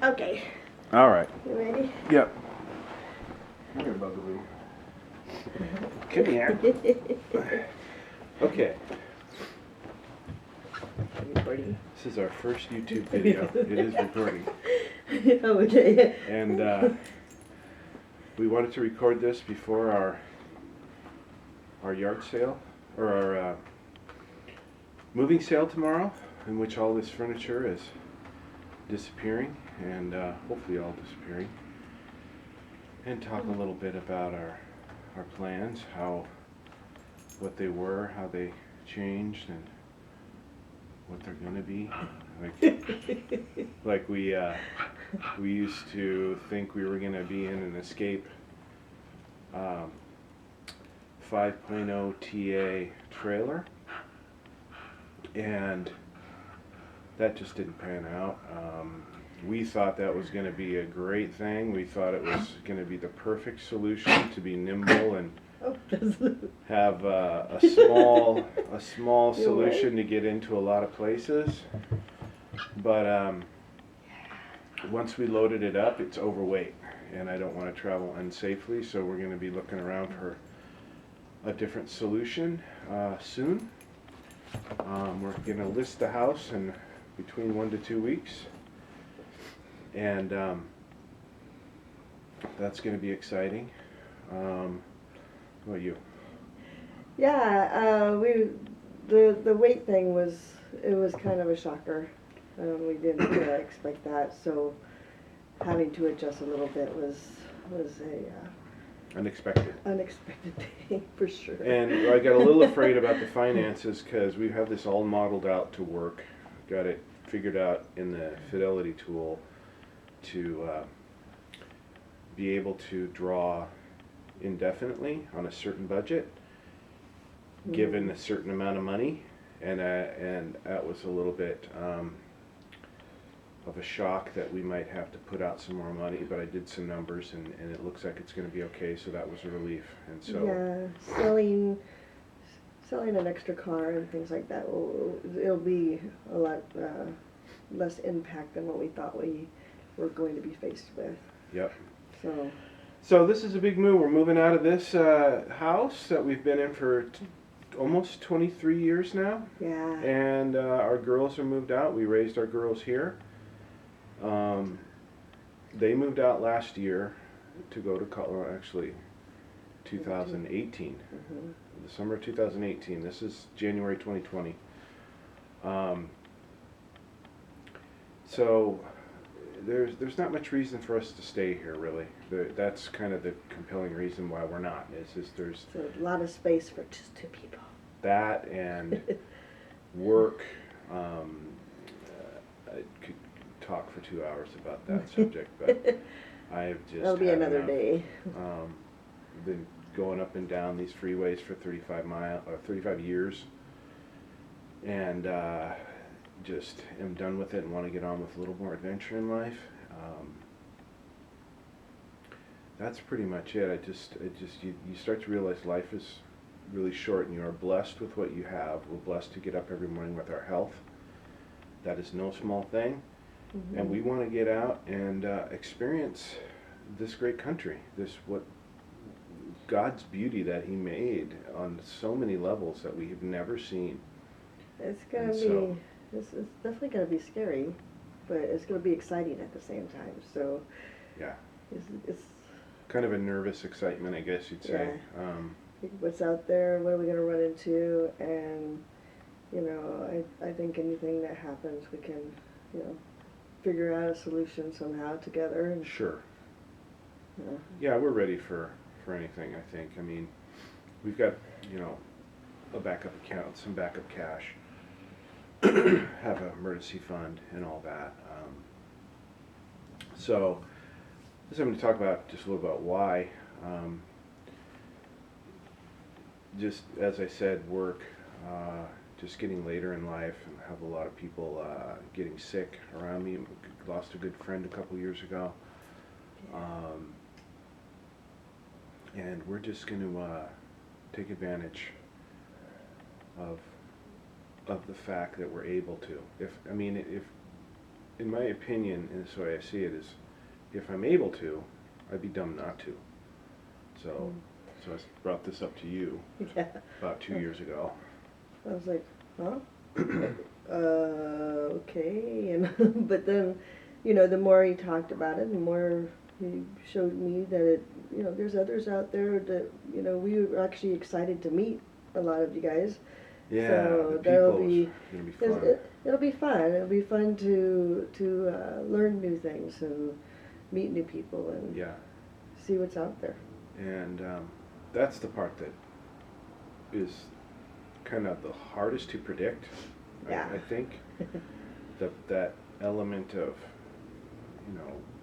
Okay. All right. You ready? Yep. Come here, Bugaboo. Come here. Okay. Recording. This is our first YouTube video. It is recording. Okay. And we wanted to record this before our yard sale, or our moving sale tomorrow, in which all this furniture is disappearing, and hopefully all disappearing, and talk a little bit about our plans, what they were, how they changed, and what they're gonna be. Like we used to think we were gonna be in an Escape 5.0 TA trailer, and that just didn't pan out. We thought that was going to be a great thing. We thought it was going to be the perfect solution to be nimble and have a small solution to get into a lot of places. But once we loaded it up, it's overweight, and I don't want to travel unsafely, so we're going to be looking around for a different solution soon. We're going to list the house in between 1 to 2 weeks, and that's going to be exciting. What about you? Yeah, the weight thing was kind of a shocker. We didn't expect that, so having to adjust a little bit was a Unexpected thing for sure. And I got a little afraid about the finances, because we have this all modeled out to work. Got it figured out in the Fidelity tool to be able to draw indefinitely on a certain budget, given a certain amount of money, and that was a little bit of a shock that we might have to put out some more money, but I did some numbers, and it looks like it's going to be okay, so that was a relief. And so yeah, selling an extra car and things like that, it'll be a lot less impact than what we thought we were going to be faced with. Yep. So this is a big move. We're moving out of this house that we've been in for almost 23 years now. Yeah. And our girls are moved out. We raised our girls here. They moved out last year to go to college, actually 2018. Mm-hmm. The summer of 2018. This is January 2020. So there's not much reason for us to stay here, really. That's kind of the compelling reason why we're not. There's a lot of space for just 2 people. That and work. I could talk for 2 hours about that subject, but I've just that'll be another enough. day. Been going up and down these freeways for 35 years, and just am done with it and want to get on with a little more adventure in life. That's pretty much it. You start to realize life is really short, and you are blessed with what you have. We're blessed to get up every morning with our health. That is no small thing. Mm-hmm. And we want to get out and experience this great country, what God's beauty that He made on so many levels that we have never seen. It's definitely gonna be scary, but it's gonna be exciting at the same time. So yeah, it's kind of a nervous excitement, I guess you'd say. Yeah. What's out there? What are we gonna run into? And I think anything that happens, we can figure out a solution somehow together. And, sure. Yeah, we're ready for anything, I think. I mean, we've got, a backup account, some backup cash, have an emergency fund and all that. So, this I'm going to talk about just a little about why. Just as I said, work, just getting later in life, and have a lot of people getting sick around me. Lost a good friend a couple years ago. And we're just going to take advantage of the fact that we're able to. If in my opinion, and this way I see it, is if I'm able to, I'd be dumb not to. So, so I brought this up to you Yeah. about 2 years ago. I was like, huh? Okay, and but then, the more he talked about it, the more he showed me that there's others out there that, we were actually excited to meet a lot of you guys. Yeah, So the that'll people be, is gonna be fun. it'll be fun. It'll be fun to learn new things and meet new people and Yeah, see what's out there. and that's the part that is kind of the hardest to predict. Yeah. I think that element of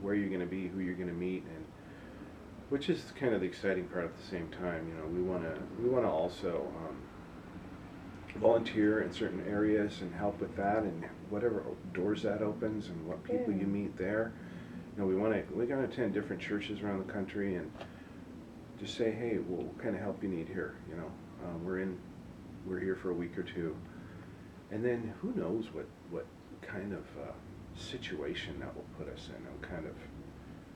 where you're going to be, who you're going to meet, and which is kind of the exciting part at the same time. We want to also volunteer in certain areas and help with that, and whatever doors that opens, and what people you meet there. We're going to attend different churches around the country and just say, hey, well, what kind of help you need here? We're here for a week or two, and then who knows what kind of situation that will put us in.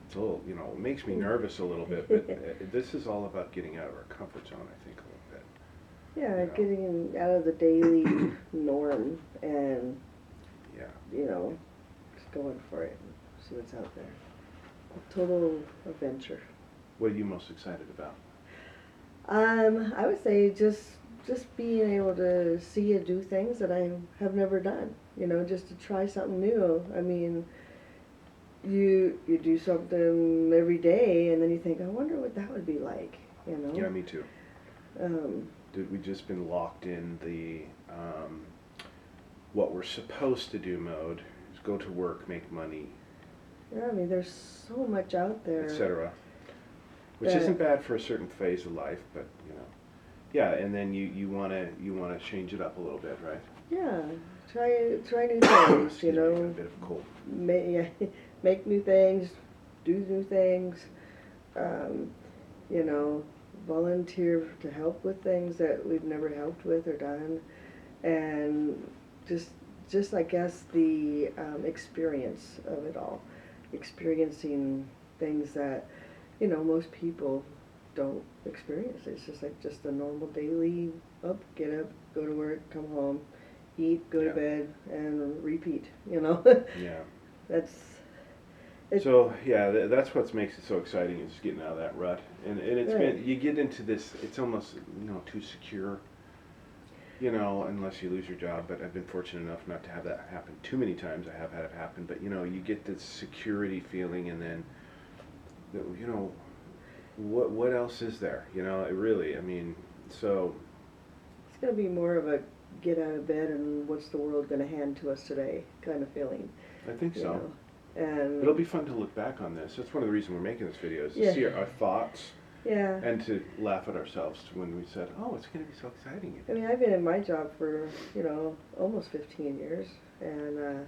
It's a little, it makes me nervous a little bit, but this is all about getting out of our comfort zone, I think, a little bit. Yeah, getting out of the daily norm and, just going for it and see what's out there. A total adventure. What are you most excited about? I would say just being able to see and do things that I have never done. Just to try something new. I mean, you do something every day, and then you think, I wonder what that would be like. Yeah, me too. Um, We've just been locked in the what we're supposed to do mode is go to work, make money, yeah, I mean, there's so much out there. etc. Which isn't bad for a certain phase of life, but yeah. And then you wanna change it up a little bit, right? Yeah, try new things. Excuse me, I got a bit of a cold. Make new things, do new things. Um, volunteer to help with things that we've never helped with or done, and just I guess the experience of it all, experiencing things that most people don't experience. It's just like just a normal daily get up, go to work, come home, eat, go to bed, and repeat. Yeah. So that's what makes it so exciting, is getting out of that rut, and it's been, you get into this, it's almost too secure, unless you lose your job. But I've been fortunate enough not to have that happen too many times. I have had it happen, but you get this security feeling, and then what else is there? It really, I mean, so it's going to be more of a get out of bed and what's the world going to hand to us today kind of feeling. I think so. And it'll be fun to look back on this. That's one of the reasons we're making this video, is to see our thoughts. Yeah. And to laugh at ourselves when we said, oh, it's going to be so exciting. I mean, I've been in my job for, almost 15 years, and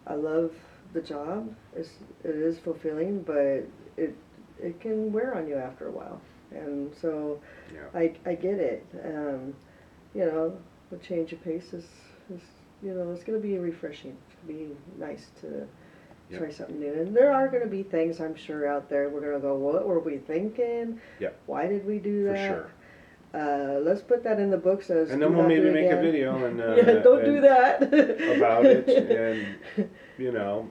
I love the job. It is fulfilling, but it can wear on you after a while. And so I get it. The change of pace is it's going to be refreshing. It's going to be nice to try something new. And there are going to be things, I'm sure, out there we're going to go, what were we thinking? Yep. Why did we do that? For sure. Let's put that in the books as and then we'll maybe make a video and don't do that about it, and it'll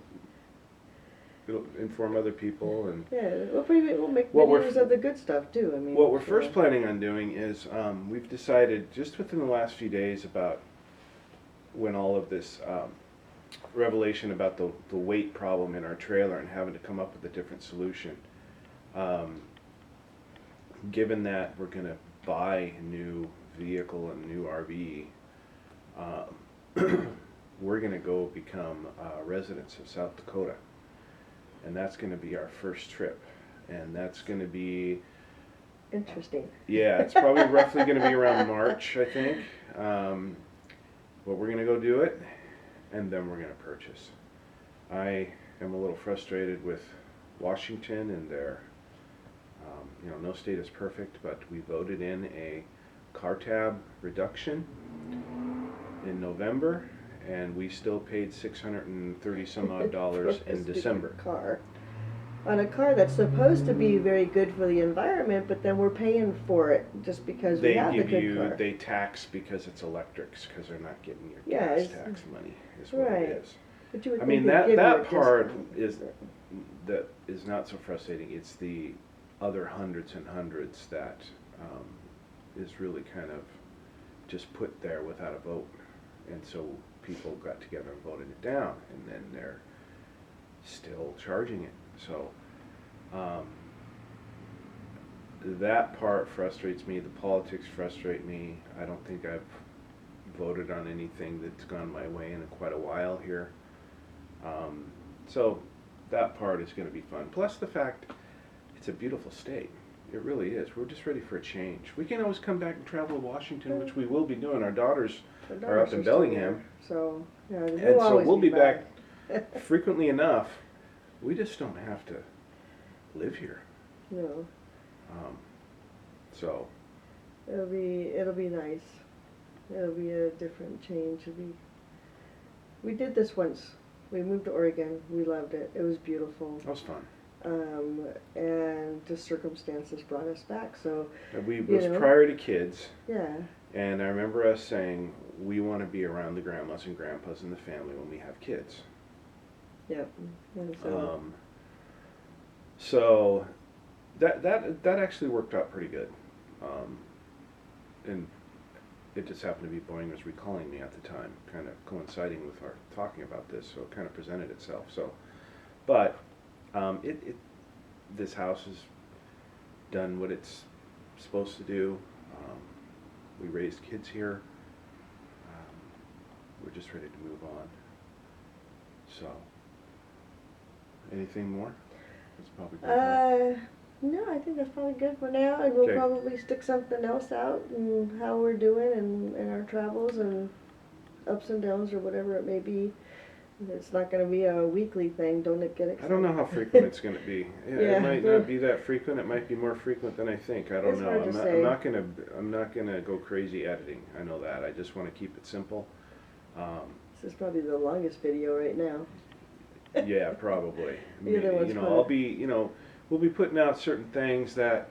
inform other people. And we'll make videos of the good stuff too. I mean, what we're first planning on doing is we've decided just within the last few days, about when all of this revelation about the weight problem in our trailer and having to come up with a different solution. Given that we're going to buy a new vehicle and a new RV, we're going to go become residents of South Dakota, and that's going to be our first trip, and that's going to be interesting. Yeah, it's probably roughly going to be around March, I think. But we're going to go do it, and then we're going to purchase. I am a little frustrated with Washington and their, no state is perfect, but we voted in a car tab reduction in November, and we still paid $630 some odd dollars For a in stupid December. car. On a car that's supposed to be very good for the environment, but then we're paying for it just because we They have the give good you, car. they tax because it's electrics, because they're not getting your Yeah, gas it's- tax money, is what right. it is. But you would I think mean, they'd that, give you a that part discount. that is not so frustrating. It's the other hundreds and hundreds that is really kind of just put there without a vote. And so people got together and voted it down, and then they're still charging it. So that part frustrates me. The politics frustrate me. I don't think I've voted on anything that's gone my way in quite a while here. So that part is going to be fun. Plus the fact it's a beautiful state. It really is. We're just ready for a change. We can always come back and travel to Washington, which we will be doing. Our daughters The are up dollars in still Bellingham. there, so, yeah, And we'll so always we'll be back back. frequently enough. We just don't have to live here. No, So it'll be nice. It'll be a different change. We did this once. We moved to Oregon. We loved it. It was beautiful. that was fun. And just circumstances brought us back. So And it You was know. prior to kids, yeah, and I remember us saying we want to be around the grandmas and grandpas in the family when we have kids. yep. And so So that actually worked out pretty good, and it just happened to be Boeing was recalling me at the time, kind of coinciding with our talking about this, so it kind of presented itself. So, but this house has done what it's supposed to do. We raised kids here. We're just ready to move on. So, anything more? That's probably good. no, I think that's probably good for now, and we'll Okay. probably stick something else out and how we're doing and our travels and ups and downs or whatever it may be. It's not going to be a weekly thing. Don't get excited. I don't know how frequent it's going to be. Yeah, It might not be that frequent. It might be more frequent than I think. I don't It's know. hard to say. I'm not gonna go crazy editing. I know that. I just want to keep it simple. This is probably the longest video right now. Yeah, probably. The other one's I'll fun. be, we'll be putting out certain things that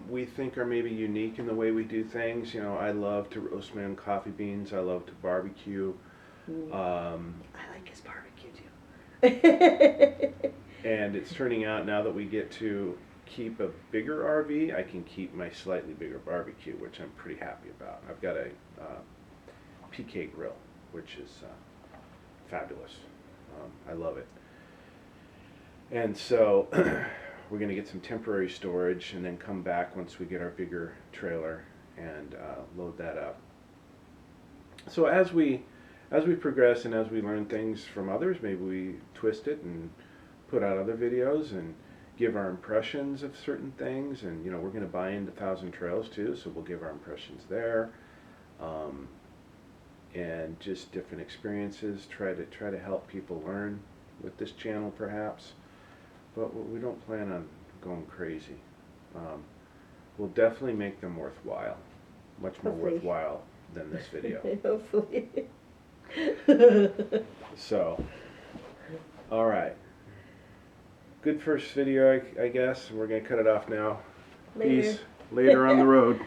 we think are maybe unique in the way we do things. I love to roast my own coffee beans. I love to barbecue. I like his barbecue too. And it's turning out now that we get to keep a bigger RV, I can keep my slightly bigger barbecue, which I'm pretty happy about. I've got a PK grill, which is fabulous. I love it. And so we're going to get some temporary storage and then come back once we get our bigger trailer and load that up. So as we progress and as we learn things from others, maybe we twist it and put out other videos and give our impressions of certain things. And we're going to buy into Thousand Trails too, so we'll give our impressions there, and just different experiences. Try to help people learn with this channel, perhaps. But we don't plan on going crazy. We'll definitely make them worthwhile, much more Hopefully. worthwhile than this video. Hopefully. So, all right. Good first video, I guess. We're going to cut it off now. Later. Peace. Later on the road.